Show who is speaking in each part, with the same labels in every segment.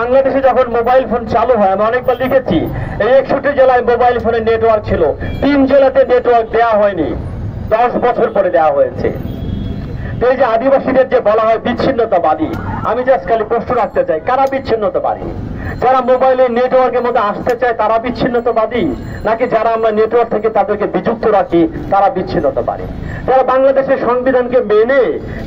Speaker 1: বাংলাদেশে যখন mobile phone চালু হয়, আমি অনেকবার লিখেছি, এই 61 জেলায় মোবাইল ফোনের নেটওয়ার্ক ছিল, 3 জেলাতে নেটওয়ার্ক দেওয়া হয়নি, 10 বছর পরে দেওয়া হয়েছে। এই যে আদিবাসীদের যে বলা হয় বিচ্ছিন্নতাবাদী, আমি জাস্ট খালি প্রশ্ন রাখতে চাই, কারা বিচ্ছিন্নতাবাদী? যারা মোবাইলে নেটওয়ার্কের মধ্যে আসতে চায় তারা বিচ্ছিন্নতাবাদী, নাকি যারা আমরা নেটওয়ার্ক থেকে তাদেরকে বিযুক্ত রাখি তারা বিচ্ছিন্নতাবাদী? যারা বাংলাদেশের সংবিধানকে মেনে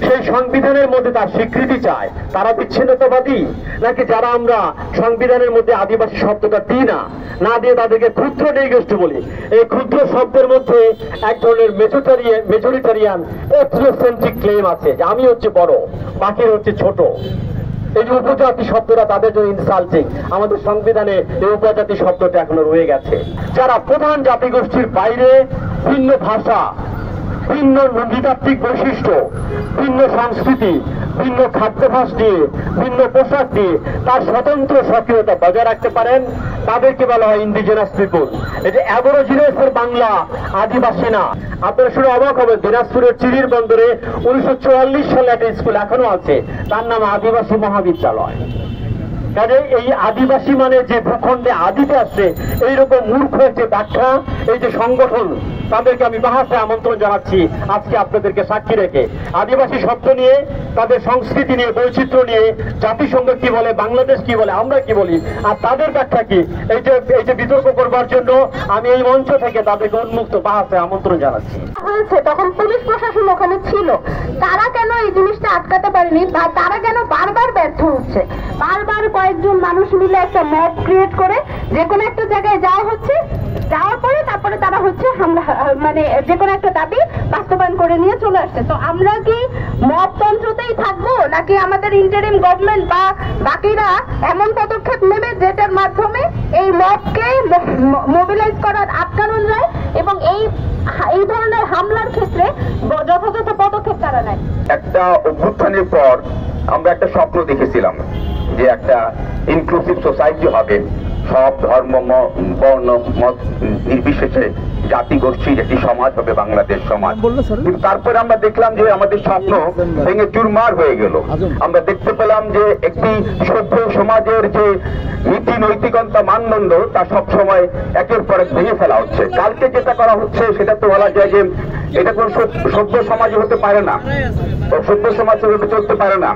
Speaker 1: সেই সংবিধানের মধ্যে তার স্বীকৃতি চায় তারা বিচ্ছিন্নতাবাদী, নাকি যারা আমরা সংবিধানের মধ্যে আদিবাসী শব্দটা দিই না দিয়ে তাদেরকে ক্ষুদ্র নৃগোষ্ঠী বলি? এই ক্ষুদ্র শব্দের মধ্যে এক ধরনের মেজরিটারিয়ান এথনোসেন্ট্রিক ক্লেম আছে যে আমি হচ্ছে বড়, বাকি হচ্ছে ছোট। এই যে উপজাতি শব্দটা তাদের জন্য ইনসাল্টিং। আমাদের সংবিধানে এই উপজাতি শব্দটা এখনো রয়ে গেছে। যারা প্রধান জাতিগোষ্ঠীর বাইরে ভিন্ন ভাষা, ভিন্ন নৃতাত্ত্বিক বৈশিষ্ট্য, ভিন্ন সংস্কৃতি, ভিন্ন খাদ্যাভ্যাস দিয়ে, ভিন্ন পোশাক দিয়ে তার স্বতন্ত্র সক্রিয়তা বজায় রাখতে পারেন, তাদেরকে বলা হয় ইন্ডিজিনাস পিপল। এটা অ্যাবরিজিনালসের বাংলা, আদিবাসী না। আপনারা শুনে অবাক হবেন, দিনাজপুরের চিরির বন্দরে 1944 সালে একটা স্কুল এখনো আছে, তার নাম আদিবাসী মহাবিদ্যালয়। কাজে এই আদিবাসী মানে যে ভূখণ্ডে আদিতে আসছে, এইরকম মূর্খ যে ব্যাখ্যা, এই যে সংগঠন, তাদেরকে আমি বাহাসে আমন্ত্রণ জানাচ্ছি আজকে আপনাদেরকে সাক্ষী রেখে। আদিবাসী শব্দ নিয়ে, তাদের সংস্কৃতি নিয়ে, বৈচিত্র্য নিয়ে জাতিসংঘ কি বলে, বাংলাদেশ কি বলে, আমরা কি বলি, আর তাদের ব্যাখ্যা কি, এই যে বিতর্ক করবার জন্য আমি এই মঞ্চ থেকে তাদেরকে উন্মুক্ত বাহাসে আমন্ত্রণ জানাচ্ছি।
Speaker 2: তখন পুলিশ প্রশাসন ওখানে ছিল, তারা কেন এই জিনিসটা আটকাতে পারেনি, বা তারা কেন বারবার ব্যর্থ হচ্ছে? বারবার কয়েকজন মানুষ মিলে একটা মব ক্রিয়েট করে যে কোনো একটা জায়গায় যাওয়া হচ্ছে, যাওয়ার পরে তারপরে তারা হচ্ছে হামলা, মানে যে কোনো একটা দাবি বাস্তবায়ন করে নিয়ে চলে আসছে। তো আমরা কি মব তন্ত্রতেই থাকবো, নাকি আমাদের ইন্টারিম গভর্নমেন্ট বা বাকিরা এমন পদক্ষেপ নেবে যেটার মাধ্যমে এই মবকে মোবিলাইজ করার আটকানো যায় এবং এই ধরনের হামলার ক্ষেত্রে যথাযথ পদক্ষেপ তারা নেয়?
Speaker 3: একটা অভ্যুত্থানের পর আমরা একটা স্বপ্ন দেখেছিলাম যে একটা ইনক্লুসিভ সোসাইটি হবে, সব ধর্ম, বর্ণ, মত নির্বিশেষে জাতি গোষ্ঠীর একটি সমাজ হবে বাংলাদেশ সমাজ। কিন্তু তারপরে আমরা দেখলাম যে আমাদের স্বপ্ন ভেঙে চুরমার হয়ে গেল। আমরা দেখতে পেলাম যে একটি সভ্য সমাজের যে নীতি নৈতিকতা মানদণ্ড তা সবসময় একের পর এক ভেঙে ফেলা হচ্ছে। কালকে যেটা করা হচ্ছে সেটা তো বলা যায় যে এটা কোন সভ্য সমাজ হতে পারে না, সভ্য সমাজ চলতে পারে না।